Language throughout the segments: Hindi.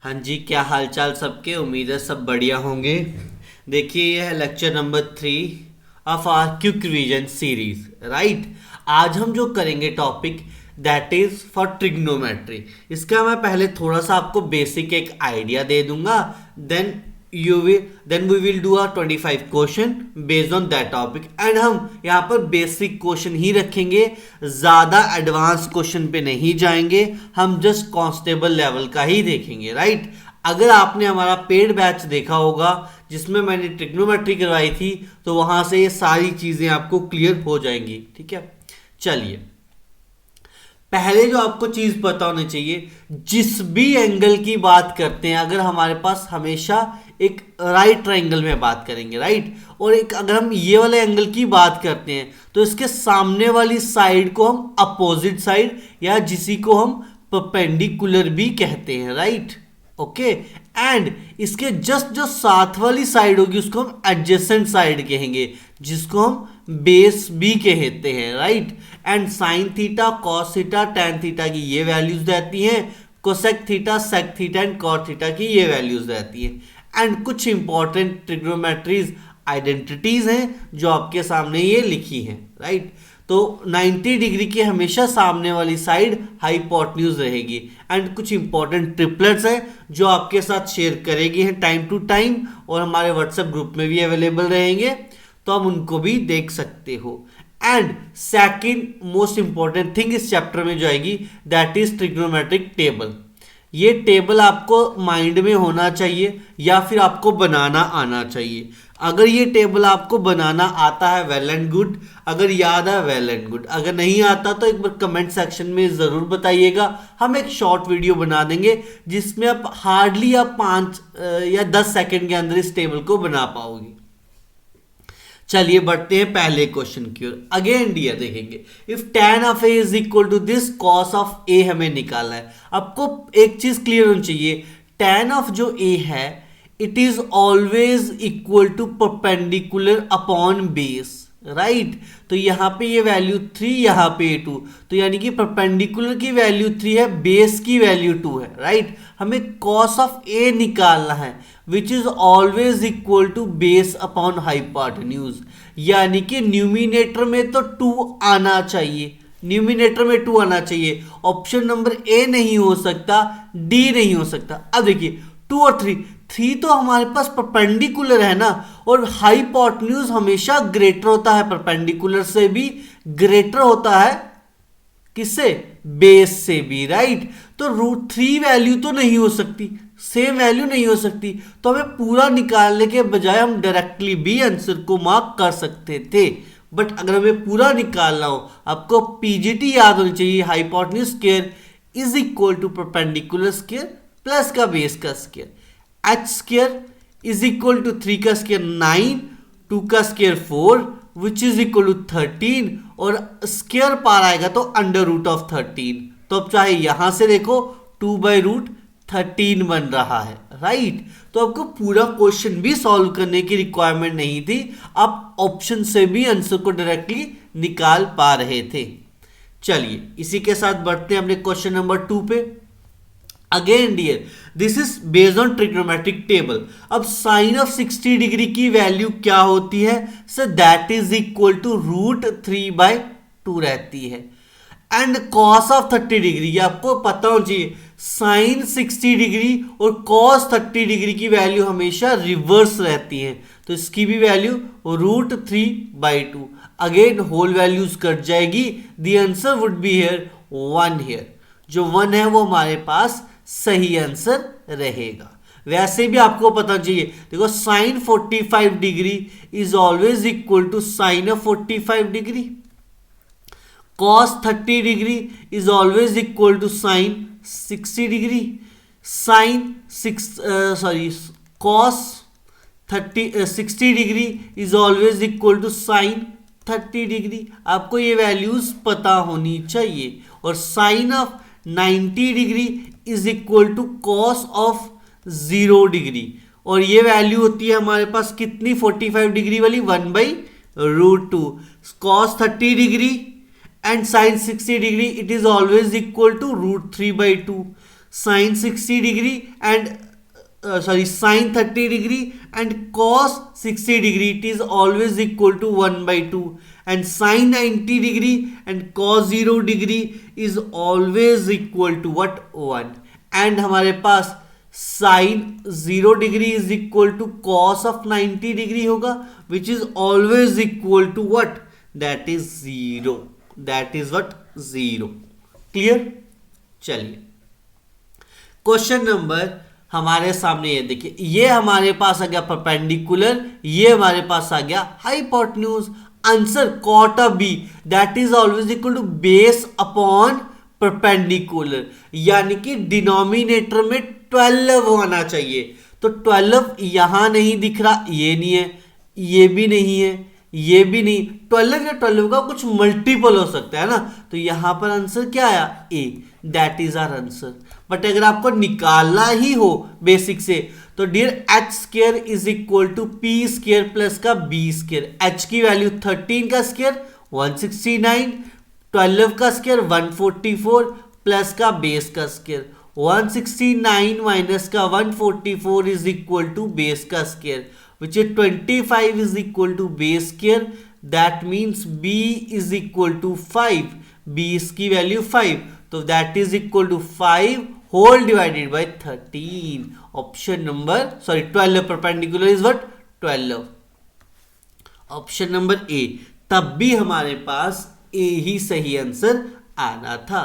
हाँ जी, क्या हालचाल सबके। उम्मीद है सब बढ़िया होंगे। देखिए, यह है lecture number 3 of our quick revision series. Right, आज हम जो करेंगे topic that is for trigonometry. इसका मैं पहले थोड़ा सा आपको बेसिक एक आइडिया दे दूंगा। Then we will do our 25 question based on that topic. And हम यहाँ पर बेसिक क्वेश्चन ही रखेंगे, ज़्यादा एडवांस क्वेश्चन पे नहीं जाएंगे। हम जस्ट कांस्टेबल लेवल का ही देखेंगे। राइट, अगर आपने हमारा पेड बैच देखा होगा जिसमें मैंने ट्रिग्नोमेट्री करवाई थी, तो वहां से ये सारी चीज़ें आपको क्लियर हो जाएंगी। ठीक है, चलिए, पहले जो आपको चीज पता होनी चाहिए, जिस भी एंगल की बात करते हैं, अगर हमारे पास हमेशा एक राइट ट्रायंगल में बात करेंगे, राइट, और एक अगर हम ये वाले एंगल की बात करते हैं तो इसके सामने वाली साइड को हम अपोजिट साइड या जिसी को हम परपेंडिकुलर भी कहते हैं। Right, okay. एंड इसके जस्ट जो साथ वाली साइड होगी उसको हम एडजेसेंट साइड कहेंगे, जिसको हम बेस भी कहते हैं। Right, and sine theta, cos theta, tan theta की ये वैल्यूज रहती हैं। Cosec theta, sec theta and cot theta की ये वैल्यूज रहती हैं। एंड कुछ इंपॉर्टेंट ट्रिग्नोमेट्रीज आइडेंटिटीज हैं जो आपके सामने ये लिखी हैं। राइट, तो 90 डिग्री की हमेशा सामने वाली साइड हाइपोटेन्यूज रहेगी। एंड कुछ इंपॉर्टेंट ट्रिपलेट्स हैं जो आपके साथ शेयर करेगी हैं टाइम टू टाइम, और हमारे व्हाट्सएप ग्रुप में भी अवेलेबल रहेंगे, तो हम उनको भी देख सकते हो। And second most important thing इस चैप्टर में जो आएगी दैट इज ट्रिग्नोमेट्रिक टेबल। ये टेबल आपको माइंड में होना चाहिए या फिर आपको बनाना आना चाहिए। अगर ये टेबल आपको बनाना आता है वेल एंड गुड, अगर याद है वेल एंड गुड, अगर नहीं आता तो एक बार कमेंट सेक्शन में ज़रूर बताइएगा। हम एक शॉर्ट वीडियो बना देंगे जिसमें आप हार्डली आप 5 या 10 सेकंड के अंदर इस टेबल को बना पाओगे। चलिए बढ़ते हैं पहले क्वेश्चन की ओर। अगेन डियर देखेंगे, if tan of A is equal to this, cos of A हमें निकालना है। आपको एक चीज क्लियर होनी चाहिए, tan ऑफ जो ए है it is always equal to perpendicular upon base. Right, तो यहां पे ये वैल्यू 3, यहां पे 2, तो यानी कि परपेंडिकुलर की वैल्यू 3 है, बेस की वैल्यू 2 है। राइट, हमें cos ऑफ ए निकालना है which is always equal to base upon hypotenuse, यानी कि न्यूमिनेटर में तो 2 आना चाहिए, न्यूमिनेटर में 2 आना चाहिए। ऑप्शन नंबर ए नहीं हो सकता, डी नहीं हो सकता। अब देखिए 2 और 3 तो हमारे पास परपेंडिकुलर है ना, और हाइपोटेन्यूज हमेशा ग्रेटर होता है, परपेंडिकुलर से भी ग्रेटर होता है, किससे? बेस से भी। राइट, तो √3 वैल्यू तो नहीं हो सकती, सेम वैल्यू नहीं हो सकती, तो हमें पूरा निकालने के बजाय हम डायरेक्टली भी आंसर को मार्क कर सकते थे। बट अगर हमें पूरा निकालना हो, आपको पीजीटी याद होनी चाहिए, hypotenuse square is equal to perpendicular square plus का बेस का square. H square is equal to 3 का स्क्वायर 9, 2 का square 4 which is equal to 13, और स्क्वायर पार आएगा तो अंडर रूट ऑफ 13। तो अब चाहे यहां से देखो 2/√13 बन रहा है। राइट, तो आपको पूरा क्वेश्चन भी सॉल्व करने की रिक्वायरमेंट नहीं थी, आप ऑप्शन से भी आंसर को डायरेक्टली निकाल पा रहे थे। चलिए इसी के साथ बढ़ते हैं अपने क्वेश्चन नंबर 2 पे। Again dear, this is based on trigonometric table. अब साइन ऑफ 60 डिग्री की वैल्यू क्या होती है? So that is equal to √3/2 रहती है। एंड कॉस ऑफ 30 डिग्री, आपको पता होना चाहिए, साइन 60 डिग्री और कॉस 30 डिग्री की वैल्यू हमेशा रिवर्स रहती है, तो इसकी भी value √3/2। Again whole values cut जाएगी, the answer would be here 1 here. जो 1 है वो हमारे पास सही आंसर रहेगा। वैसे भी आपको पता चाहिए, देखो sine 45 degree is always equal to sine of 45 degree, cos 30 degree is always equal to sine 60 degree, sine cos 60 degree is always equal to sine 30 degree. आपको ये वैल्यूज पता होनी चाहिए। और sine of 90 degree is equal to cos of 0 degree, और ये वैल्यू होती है हमारे पास कितनी? 45 डिग्री वाली, 1/√2। cos 30 degree and sine 60 degree it is always equal to √3/2। Sine 60 degree and sine 30 degree and cos 60 degree, it is always equal to 1/2 and sine 90 degree and cos 0 degree is always equal to what 1 and हमारे पास sine 0 degree is equal to cos of 90 degree होगा which is always equal to what, that is 0, that is what 0। Clear? चलिए क्वेश्चन नंबर हमारे सामने ये देखिए, ये हमारे पास आ गया परपेंडिकुलर, ये हमारे पास आ गया hypotenuse. Answer cot of B that is always equal to base upon perpendicular, यानी कि डिनोमिनेटर में 12 होना चाहिए। तो 12 यहां नहीं दिख रहा, ये नहीं है, ये भी नहीं है, ये भी नहीं, 12 या 12 का कुछ मल्टीपल हो सकता है ना, तो यहां पर आंसर क्या आया, A, that is our answer. But अगर आपको निकालना ही हो बेसिक से तो dear H square is equal to P square plus का बी स्क्वायर। एच की वैल्यू 13 का स्क्वायर 169, 12 का स्क्वायर 144 प्लस का बेस का स्क्वायर 169 माइनस का 144 इज इक्वल टू बेस का square which is 25 is equal to base square, that means b is equal to 5, b इसकी वैल्यू 5, तो that is equal to 5 whole divided by 13, option number 12 perpendicular is what 12, option number ए। तब भी हमारे पास ए ही सही आंसर आना था।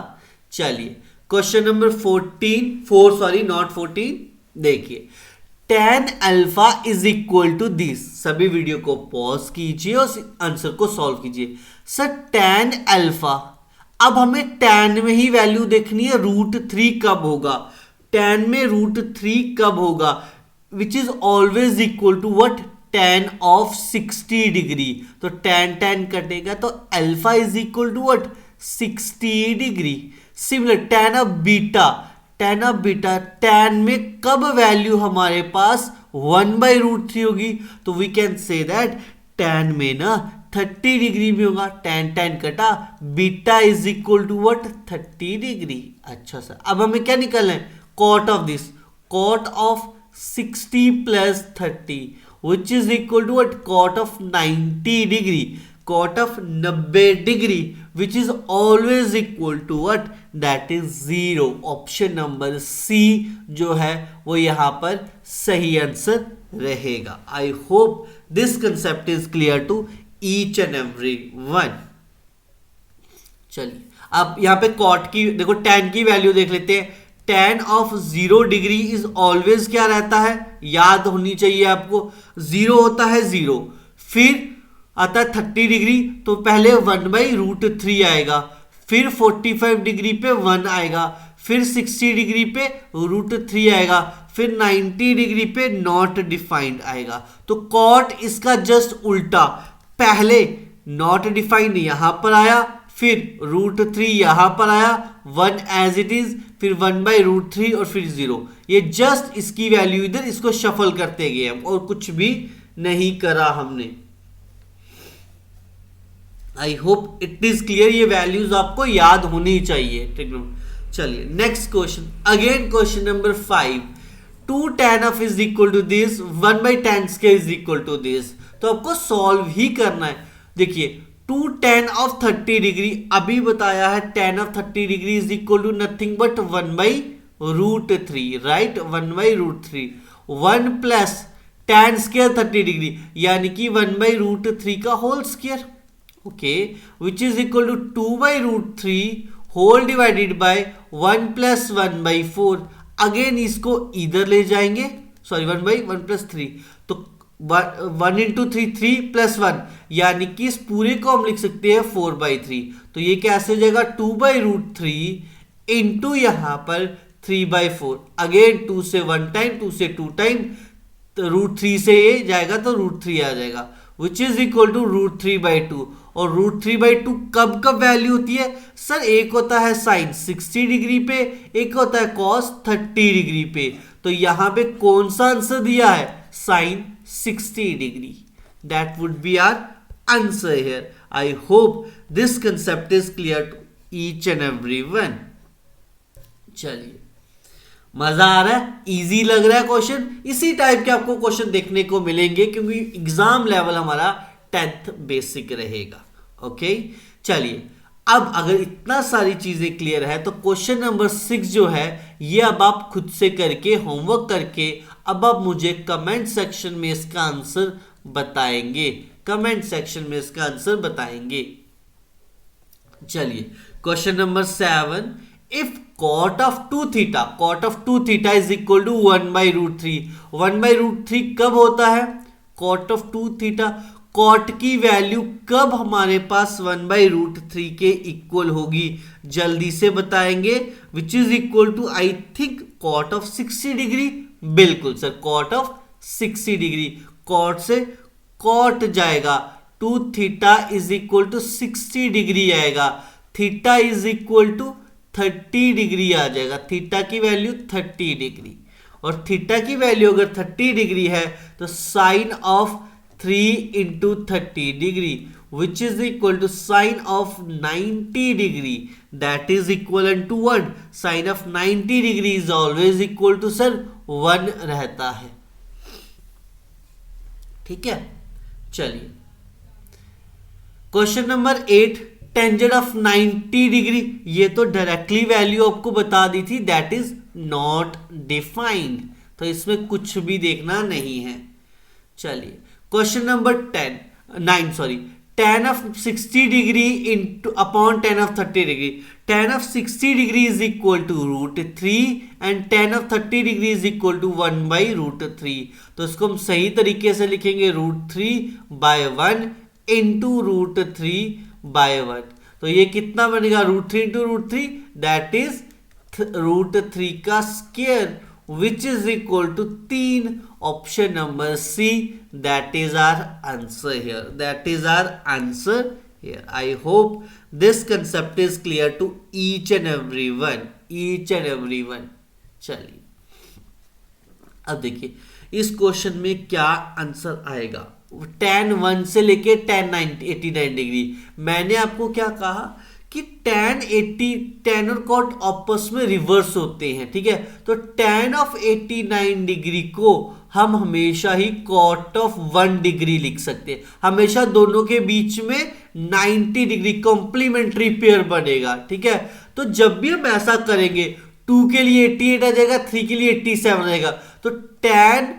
चलिए क्वेश्चन नंबर 14 देखिए, tan alpha is equal to this. सभी वीडियो को पॉज कीजिए और आंसर को सॉल्व कीजिए। सर tan अल्फा, अब हमें tan में ही वैल्यू देखनी है, √3 कब होगा, tan में √3 कब होगा, which is always equal to what tan of 60 degree. तो tan कटेगा तो alpha is equal to what 60 degree. Similar tan of beta, tan में कब वैल्यू हमारे पास 1/√3 होगी, तो we can say that tan में ना 30 डिग्री में होगा, tan कटा, beta is equal to what 30 degree. अच्छा सर, अब हमें क्या निकालना है, cot of this, cot of 60 plus 30 which is equal to what cot of 90 degree, cot of 90 degree which is always equal to what, that is 0। Option number C जो है वो यहां पर सही आंसर रहेगा। I hope this concept is clear to each and every one. चलिए अब यहां पे कॉट की देखो, tan की वैल्यू देख लेते हैं। tan of 0 degree is always क्या रहता है, याद होनी चाहिए आपको, 0 होता है 0, फिर आता है 30 डिग्री तो पहले 1/√3 आएगा, फिर 45 डिग्री पे 1 आएगा, फिर 60 डिग्री पे √3 आएगा, फिर 90 डिग्री पे नॉट डिफाइंड आएगा। तो कॉट इसका जस्ट उल्टा, पहले नॉट डिफाइंड यहां पर आया, फिर √3 यहां पर आया, 1 एज इट इज, फिर 1/√3 और फिर 0। ये जस्ट इसकी वैल्यू इधर, इसको शफल करते गए हम और कुछ भी नहीं करा हमने। I hope it is clear, ये वैल्यूज आपको याद होनी चाहिए। ठीक है, चलिए next question, again question number 5, 2 tan of is equal to this, 1/tan square is equal to this. तो आपको सॉल्व ही करना है। देखिए 2 tan ऑफ 30 डिग्री, अभी बताया है tan of 30 degree is equal to nothing but 1/√3, right, 1/√3, 1 plus tan square 30 degree यानी कि 1/√3 का whole square, okay, which is equal to 2/√3 whole divided by 1 plus 1/4। Again इसको इधर ले जाएंगे, सॉरी 1/1 प्लस 3, तो 1 इंटू 3 3 प्लस 1, यानी कि इस पूरे को हम लिख सकते हैं 4/3। तो ये कैसे हो जाएगा 2/√3 इंटू यहां पर 3/4, अगेन 2 से 1 टाइम, 2 से 2 टाइम, तो √3 से ये जाएगा तो √3 आ जाएगा, विच इज इक्वल टू √3/2। और √3/2 कब कब वैल्यू होती है सर, एक होता है साइन 60 डिग्री पे, एक होता है कॉस 30 डिग्री पे। तो यहां पे कौन सा आंसर दिया है, sine 60 degree, that would be our answer here. I hope this concept is clear to each and every one. चलिए मजा आ रहा है, इजी लग रहा है क्वेश्चन। इसी टाइप के आपको क्वेश्चन देखने को मिलेंगे क्योंकि एग्जाम लेवल हमारा 10th बेसिक रहेगा। ओके, चलिए अब अगर इतना सारी चीजें क्लियर है तो क्वेश्चन नंबर 6 जो है ये अब आप खुद से करके होमवर्क करके अब आप मुझे कमेंट सेक्शन में इसका आंसर बताएंगे, कमेंट सेक्शन में इसका आंसर बताएंगे। चलिए question number 7, if cot of 2 theta, cot of 2 theta is equal to 1 by root 3, 1 by root 3 कब होता है? cot of 2 theta, cot की वैल्यू कब हमारे पास 1 by root 3 के इक्वल होगी? जल्दी से बताएंगे। Which is equal to I think cot of 60 degree. बिल्कुल sir, cot of 60 degree. cot से cot जाएगा, 2 theta is equal to 60 degree आएगा, theta is equal to 30 degree आ जाएगा, थीटा की वैल्यू 30 डिग्री। और थीटा की वैल्यू अगर 30 डिग्री है तो sine of 3 into 30 degree which is equal to sine of 90 degree, that is equal to 1। Sine of 90 degree is always equal to sir 1 रहता है। ठीक है, चलिए question number 8, tangent of 90 degree, ये तो डायरेक्टली वैल्यू आपको बता दी थी, दैट इज नॉट डिफाइंड, तो इसमें कुछ भी देखना नहीं है। चलिए question number 9 sorry, tan of 60 degree into upon tan of 30 degree, tan of 60 degree is equal to √3 and tan of 30 degree is equal to 1 by √3। तो इसको हम सही तरीके से लिखेंगे √3/1 इंटू √3/1। तो ये कितना बनेगा? √3 इंटू √3, दैट इज √3 का square which is equal to 3। Option number C, that is our answer here, that is our answer here. I hope this concept is clear to each and everyone, each and everyone. चलिए अब देखिए इस क्वेश्चन में क्या आंसर आएगा। tan 1 से लेके tan 89 डिग्री, मैंने आपको क्या कहा कि tan और cot आपस में रिवर्स होते हैं। ठीक है, तो tan ऑफ 89 डिग्री को हम हमेशा ही cot ऑफ 1 डिग्री लिख सकते हैं। हमेशा दोनों के बीच में 90 डिग्री कॉम्प्लीमेंट्री पेयर बनेगा। ठीक है, तो जब भी हम ऐसा करेंगे 2 के लिए 88 आ जाएगा, 3 के लिए 87 आएगा, तो tan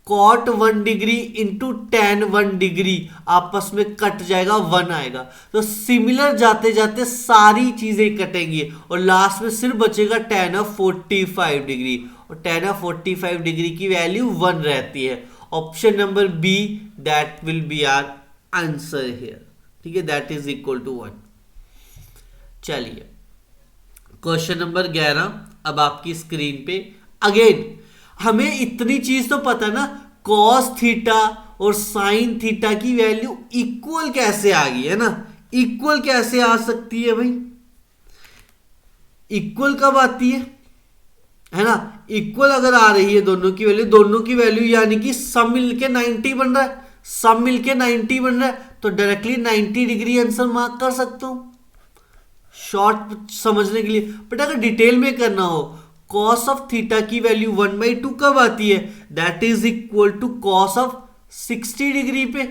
cot 1 degree into tan 1 degree आपस में कट जाएगा, 1 आएगा। तो सिमिलर जाते जाते सारी चीजें कटेंगी और लास्ट में सिर्फ बचेगा tan ऑफ 45 डिग्री, और tan ऑफ 45 डिग्री की वैल्यू 1 रहती है। Option number B, that will be our answer here. ठीक है, दैट इज इक्वल टू 1। चलिए क्वेश्चन नंबर 11 अब आपकी स्क्रीन पे। अगेन हमें इतनी चीज तो पता ना, cos थीटा और sin थीटा की वैल्यू इक्वल कैसे आ गई है ना। इक्वल कैसे आ सकती है भाई? इक्वल कब आती है ना? इक्वल अगर आ रही है दोनों की वैल्यू यानी कि सब मिलके 90 बन रहा है, सब मिलके 90 बन रहा है, तो डायरेक्टली 90 डिग्री आंसर मार्क कर सकता हूं शॉर्ट समझने के लिए। बट अगर डिटेल में करना हो, cos ऑफ थीटा की वैल्यू 1/2 कब आती है? That is equal to cos of 60 degree पे,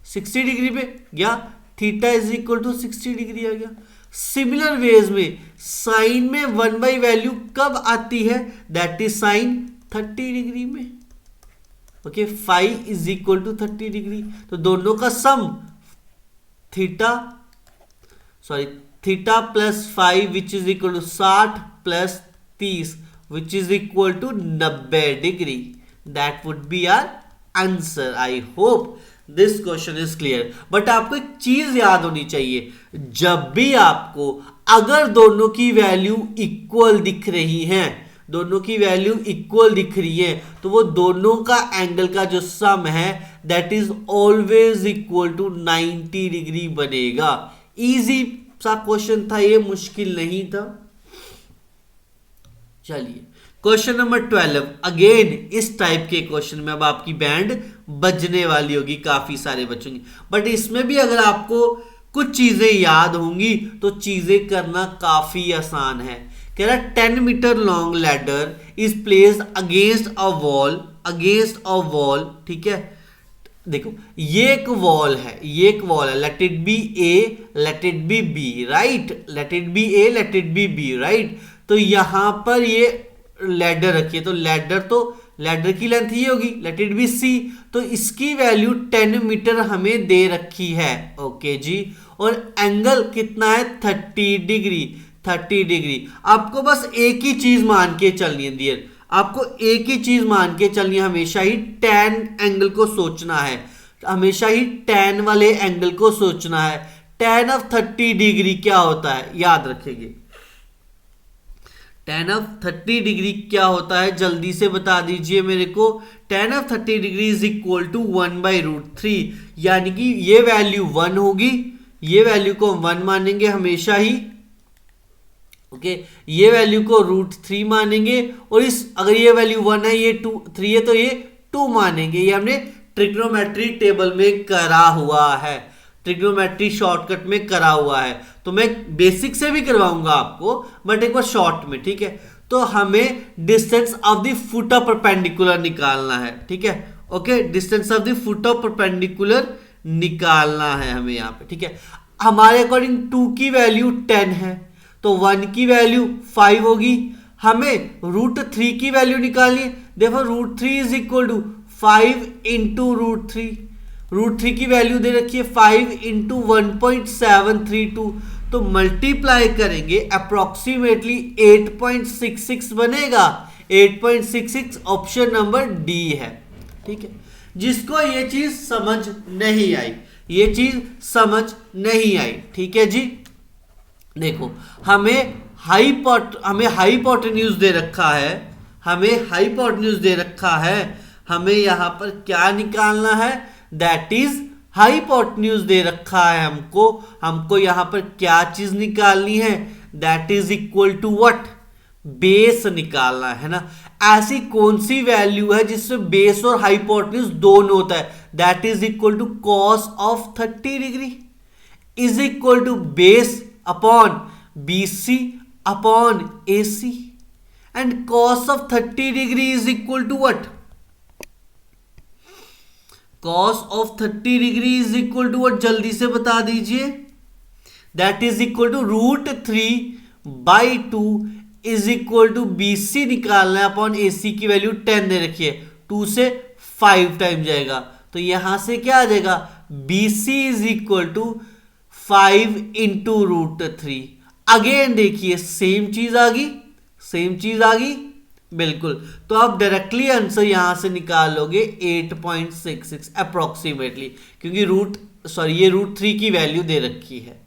60 डिग्री पे गया, theta is equal to 60 degree आ गया। सिमिलर वेज में साइन में 1/वैल्यू कब आती है? दैट इज साइन 30 डिग्री में। Okay, five is equal to 30 degree, तो दोनों का sum theta plus 5 which is equal to 60 plus 30 which is equal to 90 degree. That would be our answer. I hope this question is clear. But आपको एक चीज याद होनी चाहिए, जब भी आपको अगर दोनों की वैल्यू इक्वल दिख रही है, दोनों की वैल्यू इक्वल दिख रही है, तो वो दोनों का एंगल का जो सम है that is always equal to 90 degree बनेगा। इजी सा क्वेश्चन था ये, मुश्किल नहीं था। चलिए क्वेश्चन नंबर 12। अगेन इस टाइप के क्वेश्चन में अब आपकी बैंड बजने वाली होगी, काफी सारे बचेंगे। बट इसमें भी अगर आपको कुछ चीजें याद होंगी तो चीजें करना काफी आसान है। कह रहा 10 metre long ladder is placed against a wall, ठीक है। देखो ये एक वॉल है, let it be A, let it be B, right, let it be A, let it be B, right. तो यहां पर ये लैडर रखिए, तो लैडर की लेंथ ये होगी, लेट इट बी सी, तो इसकी वैल्यू 10 मीटर हमें दे रखी है, ओके जी। और एंगल कितना है 30 डिग्री। आपको बस एक ही चीज मान के चलनी है डियर, आपको एक ही चीज मान के चलनी है, हमेशा ही tan एंगल को सोचना है, हमेशा ही tan वाले एंगल को सोचना है। tan ऑफ 30 डिग्री क्या होता है, याद रखेंगे, tan ऑफ 30 डिग्री क्या होता है, जल्दी से बता दीजिए मेरे को। tan of 30 degree is equal to 1/√3, यानी कि ये वैल्यू 1 होगी, ये वैल्यू को हम 1 मानेंगे हमेशा ही, ओके। ये वैल्यू को √3 मानेंगे, और इस अगर ये वैल्यू 1 है, ये 3 है, तो ये 2 मानेंगे। ये हमने ट्रिग्नोमेट्री टेबल में करा हुआ है, ट्रिग्नोमेट्री शॉर्टकट में करा हुआ है। तो मैं बेसिक से भी करवाऊंगा आपको, बट एक बार शॉर्ट में, ठीक है। तो हमें distance of the foot of perpendicular निकालना है, ठीक है, okay. Distance of the foot of perpendicular निकालना है हमें यहाँ पे, ठीक है। हमारे अकॉर्डिंग 2 की वैल्यू 10 है, तो 1 की वैल्यू 5 होगी। हमें √3 की वैल्यू निकालनी है, देखो √3 इज इक्वल टू 5 इंटू √3 की वैल्यू दे रखी है 5 इंटू 1.732, तो मल्टीप्लाई करेंगे अप्रोक्सीमेटली 8.66 बनेगा, 8.66 ऑप्शन नंबर डी है, ठीक है। जिसको ये चीज समझ नहीं आई, ठीक है जी। देखो हमें हाइपोटेन्यूज दे रखा है, हमें यहां पर क्या निकालना है, दैट इज हाइपोटेन्यूज दे रखा है हमको यहां पर क्या चीज निकालनी है, that is equal to what, base निकालना है ना। ऐसी कौन सी वैल्यू है जिसमें बेस और हाइपोटेन्यूज दोनों होता है, that is equal to cos of 30 degree is equal to base upon BC upon AC, and cos of 30 degree is equal to what, cos of 30 degree is equal to what, जल्दी से बता दीजिए, that is equal to √3/2 is equal to BC निकालना है अपॉन AC की वैल्यू 10 दे रखी है, 2 से 5 टाइम जाएगा, तो यहां से क्या आ जाएगा, BC is equal to 5 into √3। Again देखिए सेम चीज आ गई, बिल्कुल। तो आप डायरेक्टली आंसर यहां से निकाल लोगे 8.66 अप्रोक्सीमेटली, क्योंकि ये √3 की वैल्यू दे रखी है,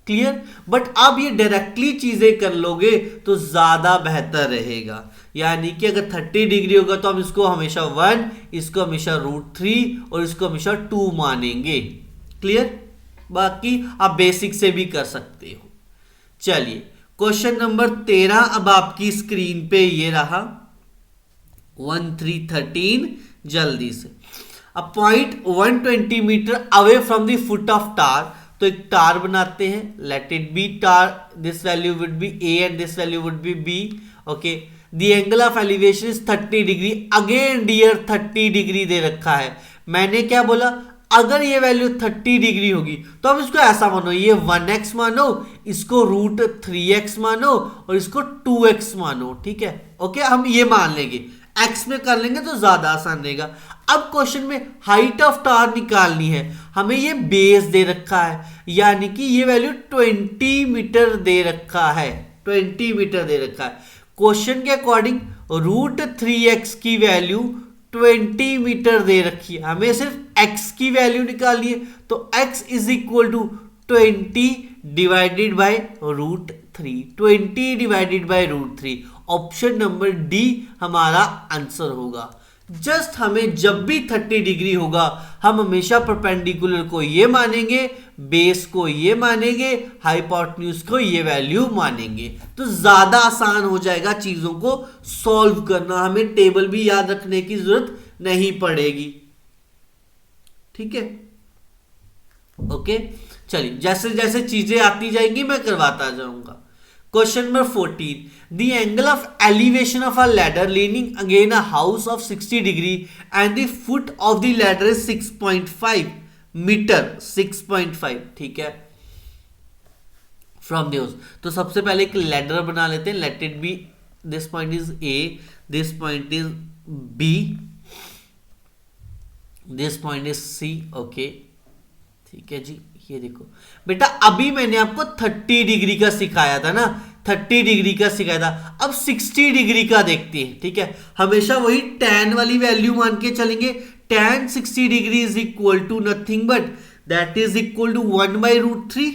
क्लियर। बट अब ये डायरेक्टली चीजें कर लोगे तो ज्यादा बेहतर रहेगा, यानी कि अगर 30 डिग्री होगा तो हम इसको हमेशा 1, इसको हमेशा √3 और इसको हमेशा 2 मानेंगे, क्लियर। बाकी आप बेसिक से भी कर सकते हो। चलिए क्वेश्चन नंबर 13 अब आपकी स्क्रीन पे ये रहा, 1313, जल्दी से। A point 120 metre away from the foot of tower, तो एक टार बनाते हैं, let it be tower, this value would be A and this value would be B, okay. The angle of elevation is 30 degree, again dear 30 degree दे रखा है। मैंने क्या बोला, अगर ये वैल्यू 30 डिग्री होगी तो अब इसको ऐसा मानो, ये 1x मानो, इसको √3x मानो और इसको 2x मानो, ठीक है, ओके। हम ये मान लेंगे, x में कर लेंगे तो ज्यादा आसान रहेगा। अब क्वेश्चन में हाइट ऑफ टार निकालनी है, हमें ये बेस दे रखा है, यानी कि ये वैल्यू 20 मीटर दे रखा है, 20 मीटर दे रखा है। क्वेश्चन के अकॉर्डिंग √3x की वैल्यू 20 मीटर दे रखी है, हमें सिर्फ x की वैल्यू निकालनी है, तो x is equal to 20 divided by √3, 20 divided by √3, option number D हमारा आंसर होगा। जस्ट हमें जब भी 30 डिग्री होगा हम हमेशा परपेंडिकुलर को ये मानेंगे, बेस को ये मानेंगे, हाइपोटेन्यूज को ये वैल्यू मानेंगे, तो ज्यादा आसान हो जाएगा चीजों को सॉल्व करना, हमें टेबल भी याद रखने की जरूरत नहीं पड़ेगी, ठीक है, ओके। चलिए जैसे जैसे चीजें आती जाएंगी मैं करवाता जाऊंगा। Question number 14. The angle of elevation of a ladder leaning against a house of 60 degree and the foot of the ladder is 6.5 metre, 6.5, ठीक है, फ्रॉम द, तो सबसे पहले एक लैडर बना लेते हैं. Let it be, this point is A, this point is B, this point is C. Okay, ठीक है जी. ये देखो बेटा, अभी मैंने आपको 30 डिग्री का सिखाया था ना, 30 डिग्री का सिखाया था. अब 60 डिग्री का देखते हैं. ठीक है, हमेशा वही tan वाली वैल्यू मान के चलेंगे. tan 60 degree is equal to nothing but that is equal to 1/√3,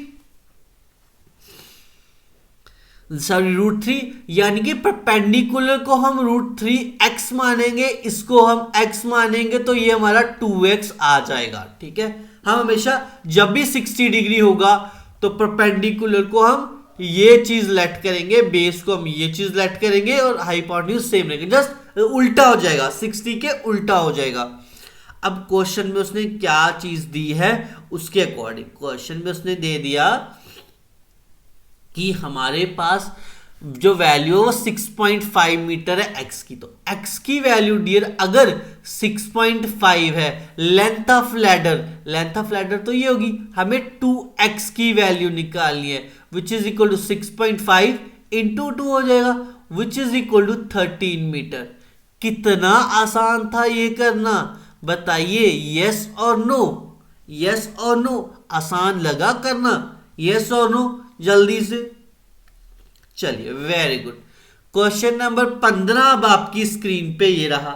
sorry √3, यानी कि परपेंडिकुलर को हम √3x मानेंगे, इसको हम x मानेंगे, तो ये हमारा 2x आ जाएगा. ठीक है, हम हमेशा जब भी 60 डिग्री होगा तो परपेंडिकुलर को हम ये चीज लेट करेंगे, बेस को हम ये चीज लेट करेंगे और हाइपोटेन्यूज सेम रहेंगे, जस्ट उल्टा हो जाएगा, 60 के उल्टा हो जाएगा. अब क्वेश्चन में उसने क्या चीज दी है उसके अकॉर्डिंग, क्वेश्चन में उसने दे दिया कि हमारे पास जो वैल्यू है वो 6.5 मीटर है x की. तो x की वैल्यू डियर अगर 6.5 है, लेंथ ऑफ लैडर तो ये होगी, हमें 2x की वैल्यू निकालनी है, which is equal to 6.5 into 2 हो जाएगा, which is equal to 13 metre. कितना आसान था ये करना, बताइए. यस और नो, यस और नो, आसान लगा करना, यस और नो, जल्दी से. चलिए, वेरी गुड. क्वेश्चन नंबर 15 अब आपकी स्क्रीन पे ये रहा.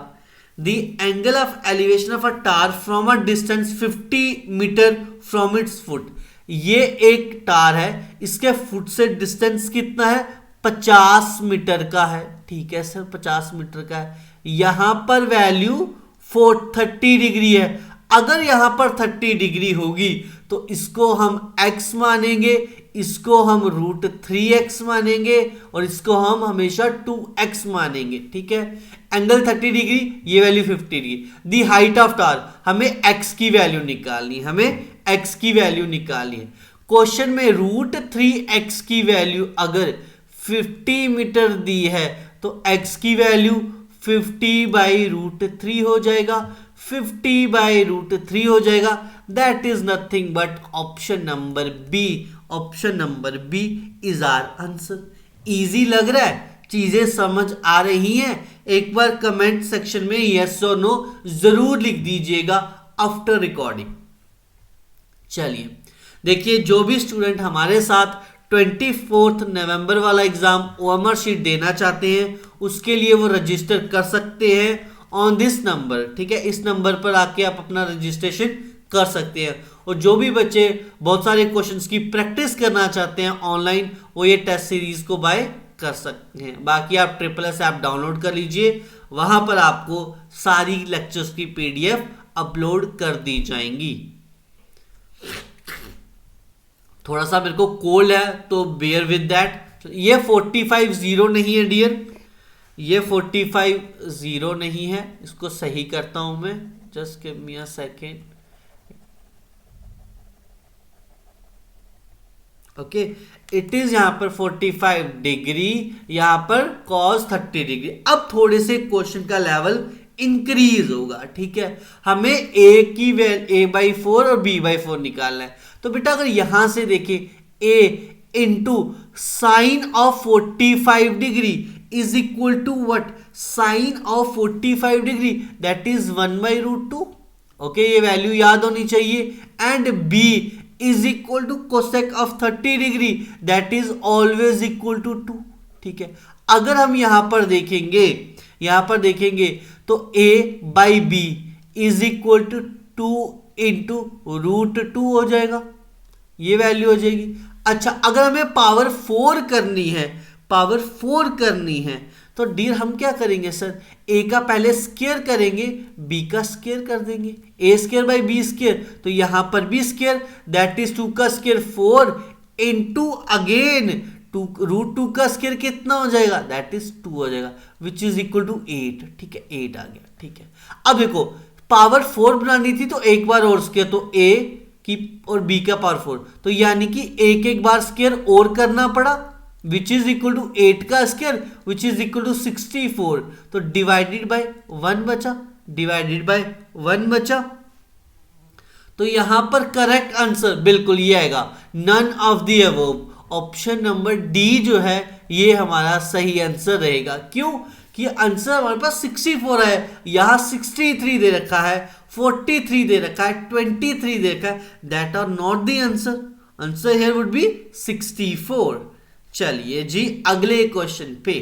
The angle of elevation of a tower from a distance 50 metre from its foot. ये एक टार है, इसके फुट से डिस्टेंस कितना है, 50 मीटर का है. ठीक है सर, 50 मीटर का है. यहां पर वैल्यू 30 डिग्री है. अगर यहां पर 30 डिग्री होगी तो इसको हम x मानेंगे, इसको हम √3x मानेंगे और इसको हम हमेशा 2x मानेंगे. ठीक है, एंगल 30 डिग्री, ये value 50 degree. The height of tower, हमें x की वैल्यू निकालनी, हमें x की वैल्यू निकालनी है. क्वेश्चन में √3x की वैल्यू अगर 50 मीटर दी है तो x की वैल्यू 50/√3 हो जाएगा, 50/√3 हो जाएगा. That is nothing but option number B. Option number B is our answer. Easy लग रहा है, चीजें समझ आ रही हैं? एक बार कमेंट सेक्शन में यस और नो जरूर लिख दीजिएगा आफ्टर रिकॉर्डिंग. चलिए देखिए, जो भी स्टूडेंट हमारे साथ 24 नवंबर वाला एग्जाम ओएमआर शीट देना चाहते हैं उसके लिए वो रजिस्टर कर सकते हैं ऑन दिस नंबर. ठीक है, इस नंबर पर आके आप अपना रजिस्ट्रेशन कर सकते हैं. और जो भी बच्चे बहुत सारे क्वेश्चंस की प्रैक्टिस करना चाहते हैं ऑनलाइन, वो ये टेस्ट सीरीज को बाय कर सकते हैं. बाकी आप SSS ऐप डाउनलोड कर लीजिए, वहां पर आपको सारी लेक्चर्स की PDF अपलोड कर दी जाएंगी. थोड़ा सा मेरे को कोल्ड है तो बेयर विद दैट. ये 45-0 नहीं है डियर, ये 45-0 नहीं है. इसको सही करता हूं मैं, just give me a second. Okay, it is यहां पर 45 डिग्री, यहां पर cos 30 डिग्री. अब थोड़े से क्वेश्चन का लेवल इंक्रीज होगा. ठीक है, हमें a/4 और b/4 निकालना है. तो बेटा अगर यहां से देखें, a into sine of 45 degree is equal to what, sine of 45 degree, that is 1/√2. Okay, ये वैल्यू याद होनी चाहिए. And b is equal to cosec of 30 degree, that is always equal to 2. ठीक है, अगर हम यहां पर देखेंगे तो a/b is equal to 2 into √2 हो जाएगा, ये वैल्यू हो जाएगी. अच्छा, अगर हमें पावर 4 करनी है तो डियर हम क्या करेंगे सर, a का पहले स्क्वायर करेंगे, b का स्क्वायर कर देंगे, a²/b². तो यहां पर भी स्क्वायर, दैट इज 2 का स्क्वायर 4 इंटू अगेन √2 का स्क्वायर कितना हो जाएगा, दैट इज 2 हो जाएगा, विच इज इक्वल टू 8. ठीक है, 8 आ गया. ठीक है, अब देखो पावर 4 बनानी थी तो एक बार और स्क्वायर, तो a की और b का पावर 4, तो यानी कि एक बार स्क्वायर और करना पड़ा. विच इज इक्वल टू 8 का square which is equal to 64। तो डिवाइडेड बाय 1 बचा, डिवाइडेड बाय 1 बचा। तो यहां पर करेक्ट आंसर बिल्कुल ये आएगा, none of the above. Option number D जो है ये हमारा सही आंसर रहेगा। क्यों कि आंसर हमारे पास 64 है, यहां 63 दे रखा है, 43 दे रखा है, 23 दे रखा है, that are not the answer. Answer here would be 64। चलिए जी अगले क्वेश्चन पे,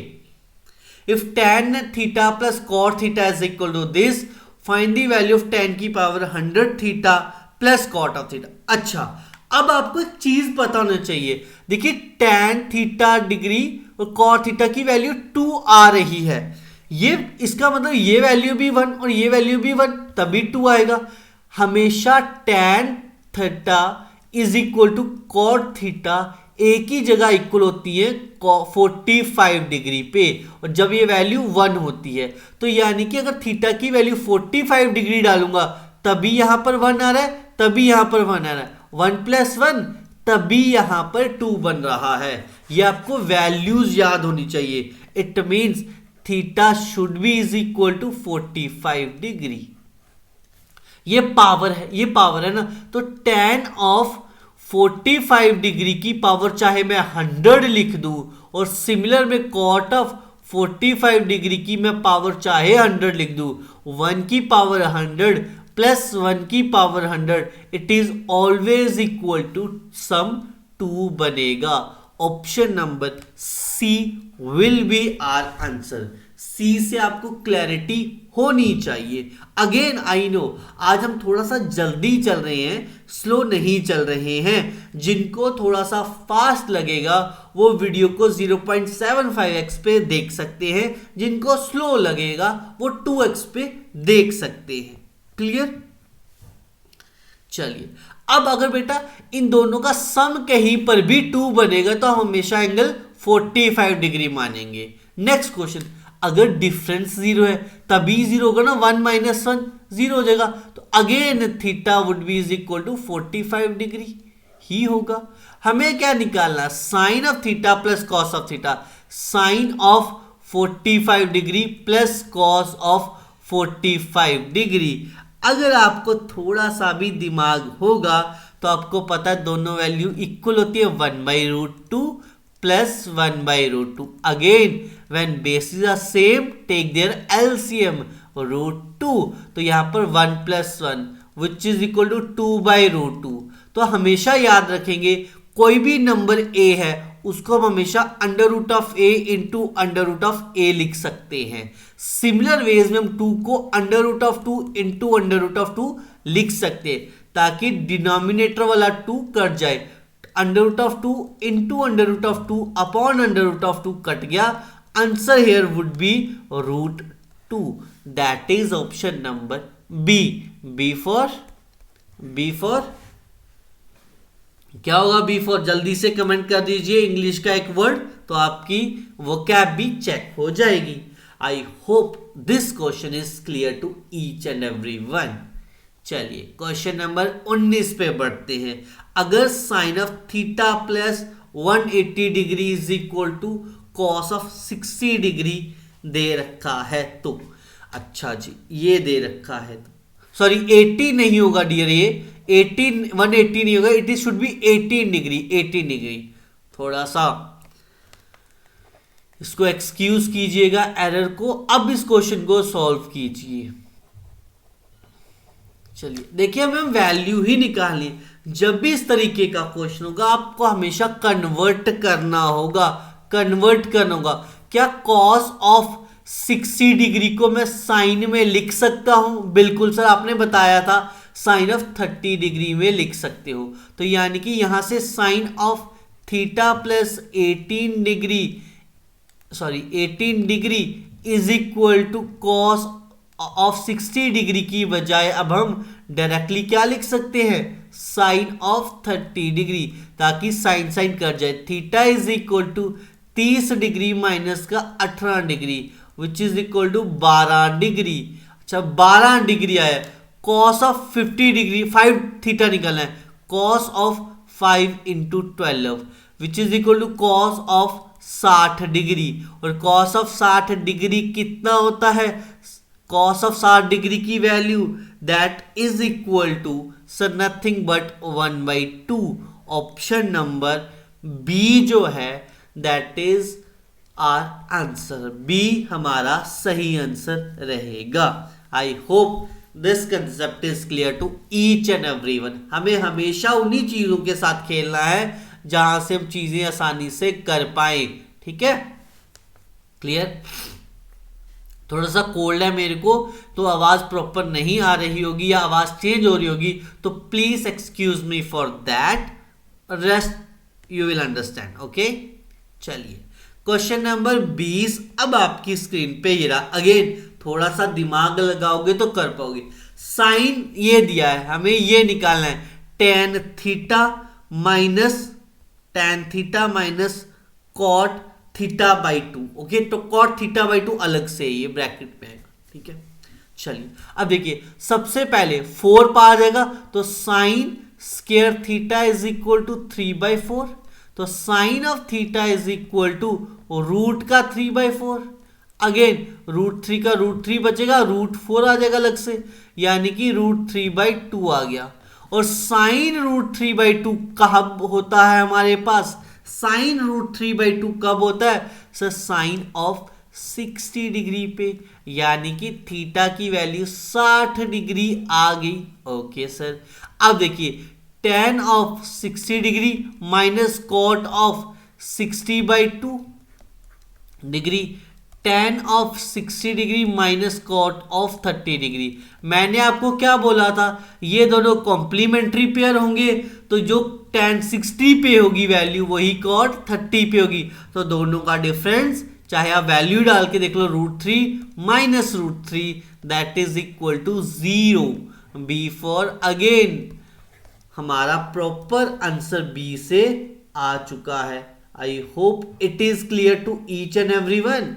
if tan theta plus cot theta is equal to this, find the value of tan की power 100 theta plus cot of theta. अच्छा, अब आपको एक चीज पता होना चाहिए। देखिए tan थीटा डिग्री और cot थीटा की वैल्यू 2 आ रही है, ये इसका मतलब ये वैल्यू भी 1 और ये वैल्यू भी 1, तभी 2 आएगा। हमेशा tan theta is equal to cot theta एक ही जगह इक्वल होती है 45 डिग्री पे, और जब ये वैल्यू 1 होती है, तो यानी कि अगर थीटा की वैल्यू 45 डिग्री डालूंगा तभी यहां पर 1 आ रहा है, तभी यहां पर 1 आ रहा है, 1 प्लस 1 तभी यहां पर 2 बन रहा है। ये आपको वैल्यूज याद होनी चाहिए। It means theta should be is equal to 45 degree. ये पावर है, ये पावर है ना, तो tan ऑफ 45 डिग्री की पावर चाहे मैं 100 लिख दूं, और सिमिलर में cot ऑफ 45 डिग्री की मैं पावर चाहे 100 लिख दूं, 1 की पावर 100 प्लस 1 की power 100, it is always equal to sum 2 बनेगा। Option number C will be our answer. C से आपको क्लैरिटी होनी चाहिए। अगेन आई नो आज हम थोड़ा सा जल्दी चल रहे हैं, स्लो नहीं चल रहे हैं। जिनको थोड़ा सा फास्ट लगेगा वो वीडियो को 0.75x पे देख सकते हैं, जिनको स्लो लगेगा वो 2x पे देख सकते हैं। क्लियर? चलिए, अब अगर बेटा इन दोनों का सम कहीं पर भी 2 बनेगा तो हम हमेशा एंगल 45 डिग्री मानेंगे। नेक्स्ट क्वेश्चन, अगर डिफरेंस 0 है तभी 0 होगा ना, 1 माइनस 1 0 हो जाएगा, तो again theta would be is equal to 45 degree ही होगा। हमें क्या निकालना, sine of theta plus cos of theta. Sine of 45 degree plus cos of 45 degree. अगर आपको थोड़ा सा भी दिमाग होगा तो आपको पता है दोनों वैल्यू इक्वल होती है 1/√2 plus 1/√2। Again when bases are same take their LCM √2, तो यहां पर 1 plus 1 which is equal to 2/√2। तो हमेशा याद रखेंगे कोई भी नंबर ए है उसको हम हमेशा √a इंटू √a लिख सकते हैं। सिमिलर वेज में हम 2 को √2 इंटू √2 लिख सकते हैं, ताकि डिनोमिनेटर वाला 2 कट जाए। √2 इंटू √2 अपॉन √2 कट गया। Answer here would be √2। That is option number B. B for क्या होगा? बी फॉर जल्दी से कमेंट कर दीजिए इंग्लिश का एक वर्ड, तो आपकी वोकैब भी चेक हो जाएगी। I hope this question is clear to each and every one. चलिए क्वेश्चन नंबर 19 पे बढ़ते हैं। अगर sine of theta plus 180 degree is equal to cos of 60 degree दे रखा है तो, अच्छा जी ये दे रखा है तो, सॉरी 80 नहीं होगा डियर, ये 180 नहीं होगा, it is should be 18 degree. थोड़ा सा इसको एक्सक्यूज कीजिएगा एरर को। अब इस क्वेश्चन को सॉल्व कीजिए। चलिए देखिए, हमें वैल्यू ही निकालनी है। जब भी इस तरीके का क्वेश्चन होगा आपको हमेशा कन्वर्ट करना होगा। क्या कॉस ऑफ 60 डिग्री को मैं साइन में लिख सकता हूं? बिल्कुल सर, आपने बताया था साइन ऑफ 30 डिग्री में लिख सकते हो। तो यानी कि यहां से sine of theta plus 18 degree is equal to cos of 60 degree की बजाय अब हम डायरेक्टली क्या लिख सकते हैं? साइन ऑफ 30 डिग्री, ताकि साइन साइन कट जाए। Theta is equal to 30 degree minus का 18 degree which is equal to 12 degree. अच्छा 12 डिग्री आया। कॉस ऑफ 50 डिग्री, 5 थीटा निकलना है, cos of 5 into 12 which is equal to cos of 60 degree. और cos ऑफ 60 डिग्री कितना होता है? cos ऑफ 60 डिग्री की value that is equal to sir nothing but 1/2। Option number B जो है that is our answer. B हमारा सही आंसर रहेगा। I hope this concept is clear to each and everyone. हमें हमेशा उन्हीं चीजों के साथ खेलना है जहां से हम चीजें आसानी से कर पाए। ठीक है, क्लियर? थोड़ा सा कोल्ड है मेरे को, तो आवाज प्रॉपर नहीं आ रही होगी या आवाज चेंज हो रही होगी, तो please excuse me for that. Rest you will understand. Okay, चलिए क्वेश्चन नंबर 20 अब आपकी स्क्रीन पे ये रहा। अगेन थोड़ा सा दिमाग लगाओगे तो कर पाओगे। साइन ये दिया है, हमें ये निकालना है tan theta minus cot theta by 2। Okay, तो कॉट थीटा बाई 2 अलग से ये ब्रैकेट में आएगा। ठीक है, चलिए अब देखिए सबसे पहले 4 पा जाएगा, तो sine square theta is equal to 3/4। तो sine of theta is equal to root का 3/4। अगेन रूट 3 का रूट 3 बचेगा, रूट 4 आ जाएगा अलग से, यानी कि रूट 3/2 आ गया। और साइन रूट 3/2 कब होता है हमारे पास? साइन रूट 3/2 कब होता है सर? साइन ऑफ 60 डिग्री पे, यानी कि थीटा की वैल्यू 60 डिग्री आ गई। ओके सर, अब देखिए tan of 60 degree minus cot of 60/2 degree, tan of 60 degree minus cot of 30 degree. मैंने आपको क्या बोला था? ये दोनों कॉम्प्लीमेंट्री पेयर होंगे, तो जो tan 60 पे होगी वैल्यू वही कॉट 30 पे होगी। तो दोनों का डिफरेंस चाहे आप वैल्यू डाल के देख लो, root 3 minus root 3 that is equal to 0। B for again हमारा प्रॉपर आंसर बी से आ चुका है। I hope it is clear to each and everyone.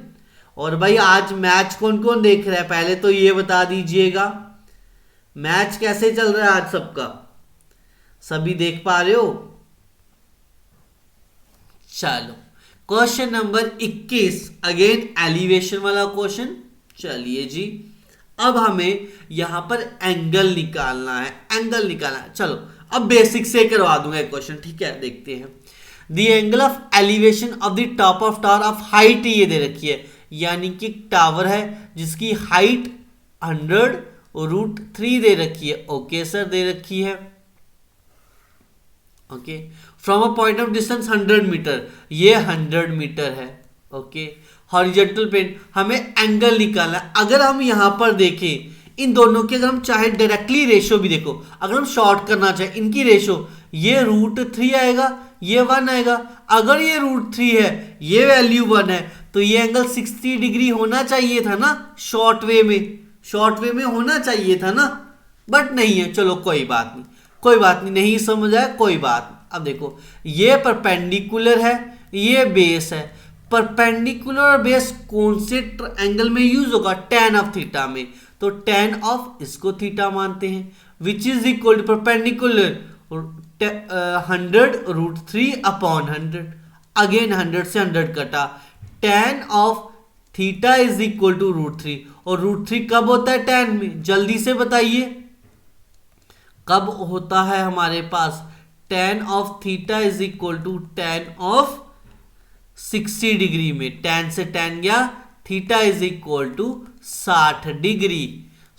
और भाई आज मैच कौन कौन देख रहा है पहले तो ये बता दीजिएगा। मैच कैसे चल रहा है आज सबका? सभी देख पा रहे हो? चलो क्वेश्चन नंबर 21 अगेन एलिवेशन वाला क्वेश्चन। चलिए जी, अब हमें यहां पर एंगल निकालना है। चलो अब बेसिक से करवा दूंगा एक क्वेश्चन। ठीक है, देखते हैं। The angle of elevation of the top of tower of height ये दे रखी है, यानी कि टावर है जिसकी हाइट 100 रूट 3 दे रखी है। ओके सर, दे रखी है। Okay, from a point of distance 100 metre, ये 100 मीटर है। ओके, हॉरिजॉन्टल प्लेन हमें एंगल निकालना है। अगर हम यहां पर देखें इन दोनों की, अगर हम चाहे डायरेक्टली रेशो भी देखो, अगर हम शॉर्ट करना चाहे इनकी रेशो, ये रूट 3 आएगा, ये 1 आएगा। अगर ये रूट 3 है, ये वैल्यू 1 है, तो ये एंगल 60 डिग्री होना चाहिए था ना, शॉर्ट वे में होना चाहिए था ना, बट नहीं है। चलो कोई बात नहीं, नहीं समझ आया, कोई बात नहीं। अब देखो ये परपेंडिकुलर है, ये बेस है। परपेंडिकुलर और बेस कौन से एंगल में यूज होगा? tan ऑफ थीटा में। तो tan ऑफ इसको थीटा मानते हैं, which is equal to perpendicular 100 root 3/100। Again 100 से 100 कटा, tan of theta is equal to root 3। और रूट 3 कब होता है tan में? जल्दी से बताइए कब होता है हमारे पास? tan of theta is equal to tan of 60 degree में। tan से tan गया, theta is equal to 60 degree,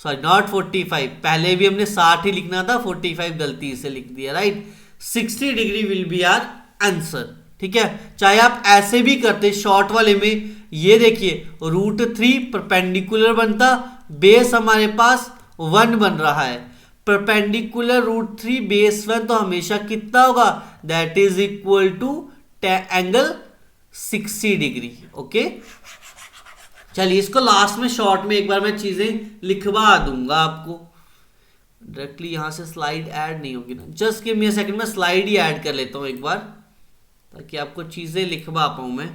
sorry not 45। पहले भी हमने 60 ही लिखना था, 45 गलती से लिख दिया, right. 60 degree will be our answer. ठीक है, चाहे आप ऐसे भी करते शॉर्ट वाले में, ये देखिए रूट 3 परपेंडिकुलर बनता, बेस हमारे पास 1 बन रहा है। परपेंडिकुलर रूट 3 बेस 1 तो हमेशा कितना होगा? That is equal to angle 60 degree. Okay, चलिए इसको लास्ट में शॉर्ट में एक बार मैं चीजें लिखवा दूंगा आपको। डायरेक्टली यहां से स्लाइड ऐड नहीं होगी ना, just give me a second, मैं स्लाइड ही ऐड कर लेता हूं एक बार ताकि आपको चीजें लिखवा पाऊं मैं।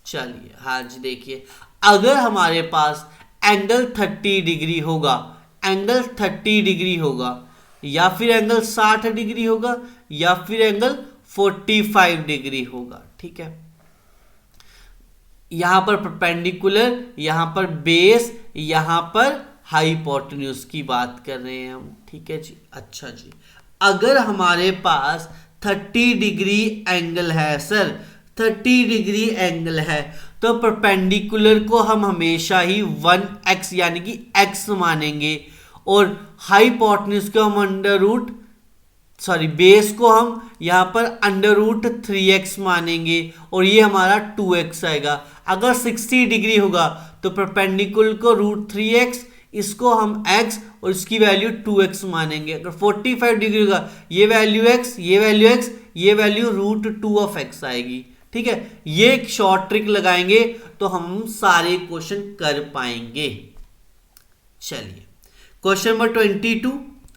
चलिए हाँ जी, देखिए अगर हमारे पास एंगल 30 डिग्री होगा, एंगल 30 डिग्री होगा, या फिर एंगल 60 डिग्री होगा, या फिर एंगल 45 डिग्री होगा। ठीक है, यहाँ पर परपेंडिकुलर, यहाँ पर बेस, यहाँ पर हाइपोटेन्यूज की बात कर रहे हैं हम, ठीक है जी। अच्छा जी, अगर हमारे पास 30 डिग्री एंगल है सर, 30 डिग्री एंगल है, तो परपेंडिकुलर को हम हमेशा ही 1x यानी कि x मानेंगे, और हाइपोटेन्यूज को हम बेस को हम यहाँ पर √3x मानेंगे, और ये हमारा 2x आएगा। अगर 60 डिग्री होगा तो परपेंडिकुलर को √3x, इसको हम x और इसकी वैल्यू 2x मानेंगे। अगर 45 डिग्री होगा, ये वैल्यू x, ये वैल्यू x, ये वैल्यू √2 आएगी, ठीक है। ये एक शॉर्ट ट्रिक लगाएंगे तो हम सारे क्वेश्चन कर पाएंगे। चलिए क्वेश्चन नंबर 22,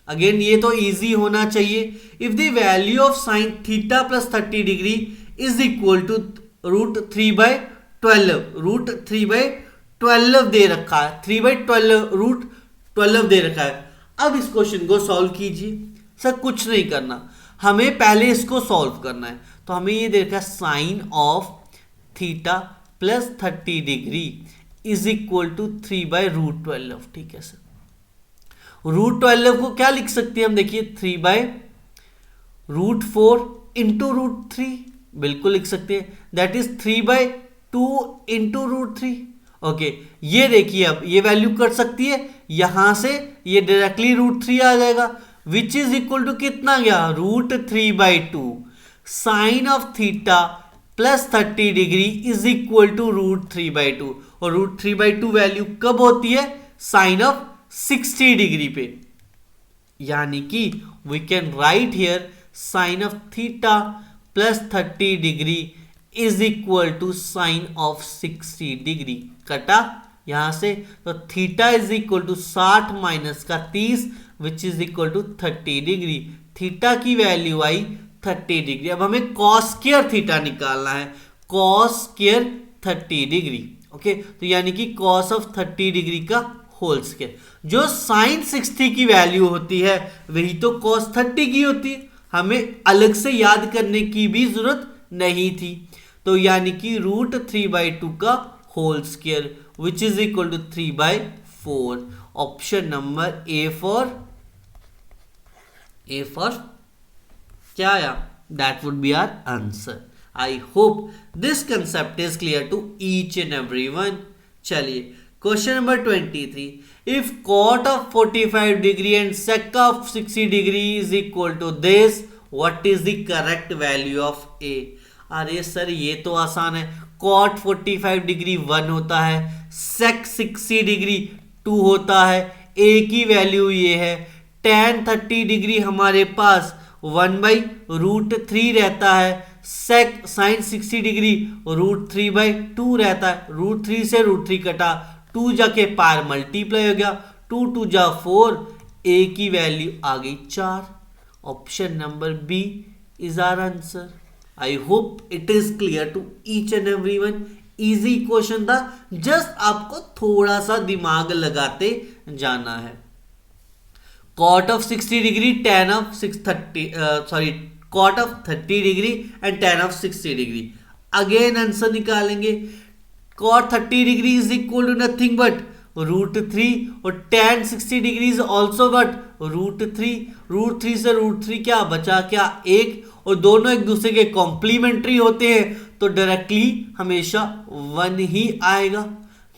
अगेन ये तो इजी होना चाहिए। If the value of sine theta plus 30 degree is equal to √3/12, √3/12 दे रखा है, 3/12 √12 दे रखा है। अब इस क्वेश्चन को सॉल्व कीजिए। सर कुछ नहीं करना, हमें पहले इसको सॉल्व करना है। तो हमें ये दे रखा है sine of theta plus 30 degree is equal to 3/√12, ठीक है सर। √12 को क्या लिख सकते हैं हम, देखिए 3/√4 इंटू √3, बिल्कुल लिख सकते हैं, दैट इज 3/2 इंटू √3। ओके, ये देखिए अब ये वैल्यू कर सकती है, यहां से ये डायरेक्टली √3 आ जाएगा, विच इज इक्वल टू कितना गया, √3/2। Sine of theta plus 30 degree is equal to √3/2, और √3/2 वैल्यू कब होती है, साइन ऑफ 60 डिग्री पे, यानी कि we can write here sine of theta plus 30 degree is equal to sine of 60 degree. कटा यहां से, तो theta is equal to 60 minus का 30 which is equal to 30 degree. Theta की वैल्यू आई 30 डिग्री। अब हमें कॉस स्क्वायर थीटा निकालना है, कॉस स्क्वायर 30 डिग्री। ओके, तो यानी कि कॉस ऑफ 30 डिग्री का होल स्क्वायर। जो साइन 60 की वैल्यू होती है वही तो कॉस 30 की होती है, हमें अलग से याद करने की भी जरूरत नहीं थी। तो यानी कि √3/2 का whole square which is equal to 3/4। Option number A for क्या आया, that would be our answer. I hope this concept is clear to each and everyone. चलिए question number 23, if cot of 45 degree and sec of 60 degree is equal to this, what is the correct value of a। अरे सर ये तो आसान है, cot 45 डिग्री 1 होता है, sec 60 डिग्री 2 होता है, a की वैल्यू ये है, tan 30 डिग्री हमारे पास 1/√3 रहता है, sec sin 60 डिग्री √3/2 रहता है, √3 से √3 कटा, 2 जाके पार मल्टीप्लाई हो गया, 2 2 जा 4, a की वैल्यू आ गई 4। Option number B is our answer. I hope it is clear to each and everyone. Easy question था, जस्ट आपको थोड़ा सा दिमाग लगाते जाना है। cot of 60 degree tan of 630 cot of 30 degree and tan of 60 degree. Again answer निकालेंगे, cot 30 degree is equal to nothing but √3 और tan 60 degree is also but √3। √3 से √3 क्या बचा, क्या 1, और दोनों एक दूसरे के कॉम्प्लीमेंट्री होते हैं तो डायरेक्टली हमेशा 1 ही आएगा।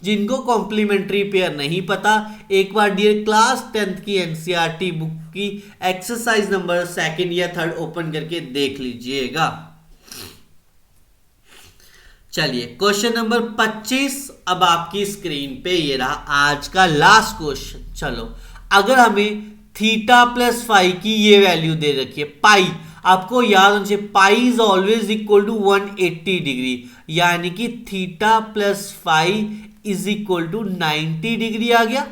जिनको कॉम्प्लीमेंट्री पेयर नहीं पता, एक बार डियर क्लास 10th की एनसीईआरटी बुक की एक्सरसाइज नंबर 2 या 3 ओपन करके देख लीजिएगा। चलिए क्वेश्चन नंबर 25 अब आपकी स्क्रीन पे ये रहा आज का लास्ट क्वेश्चन। चलो, अगर हमें थीटा प्लस फाई की ये वैल्यू दे रखी है, पाई, आपको याद होना चाहिए pi is always equal to 180 degree, यानी कि theta plus phi is equal to 90 degree आ गया।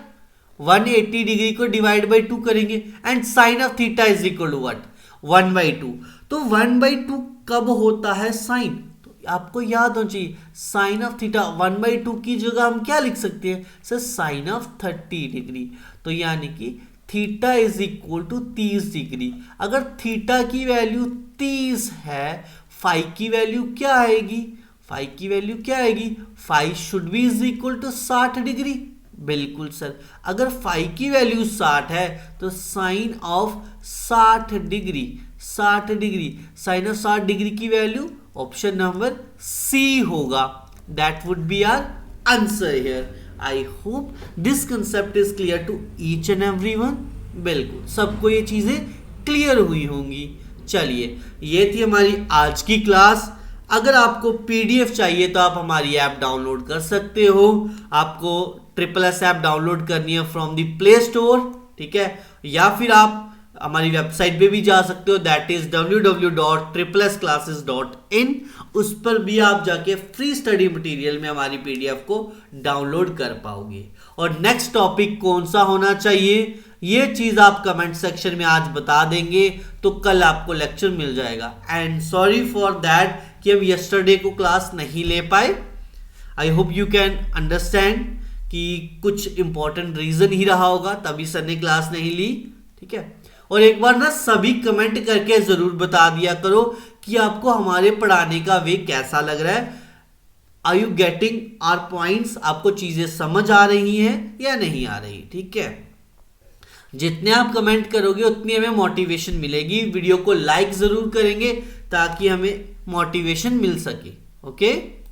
180 डिग्री को डिवाइड बाई 2 करेंगे and sine of theta is equal to what, 1/2। तो 1/2 कब होता है साइन, तो आपको याद होना चाहिए साइन ऑफ थीटा 1/2 की जगह हम क्या लिख सकते हैं सर, साइन ऑफ 30 डिग्री। तो यानी कि theta is equal to 30 degree. अगर थीटा की वैल्यू 30 है, फाई की वैल्यू क्या आएगी, फाई की वैल्यू क्या आएगी, phi should be is equal to 60 degree. बिल्कुल सर, अगर फाई की वैल्यू 60 है तो sine of 60 degree, 60 degree, sine of 60 degree की वैल्यू ऑप्शन नंबर सी होगा। That would be our answer here. I hope this concept is clear to each and everyone. बिल्कुल सबको ये चीजें क्लियर हुई होंगी। चलिए, ये थी हमारी आज की क्लास। अगर आपको पीडीएफ चाहिए तो आप हमारी ऐप डाउनलोड कर सकते हो। आपको ट्रिपल एस ऐप डाउनलोड करनी है फ्रॉम द प्ले स्टोर, ठीक है, या फिर आप हमारी वेबसाइट पे भी जा सकते हो, दैट इज www.triplesclasses.in। उस पर भी आप जाके फ्री स्टडी मटेरियल में हमारी पीडीएफ को डाउनलोड कर पाओगे। और नेक्स्ट टॉपिक कौन सा होना चाहिए ये चीज आप कमेंट सेक्शन में आज बता देंगे तो कल आपको लेक्चर मिल जाएगा। एंड सॉरी फॉर दैट कि हम यस्टरडे को क्लास नहीं ले पाए। I hope you can understand कि कुछ इंपॉर्टेंट रीजन ही रहा होगा तभी सर ने क्लास नहीं ली, ठीक है। और एक बार ना सभी कमेंट करके जरूर बता दिया करो कि आपको हमारे पढ़ाने का वे कैसा लग रहा है। Are you getting our points, आपको चीजें समझ आ रही हैं या नहीं आ रही, ठीक है। जितने आप कमेंट करोगे उतनी हमें मोटिवेशन मिलेगी। वीडियो को लाइक जरूर करेंगे ताकि हमें मोटिवेशन मिल सके। ओके।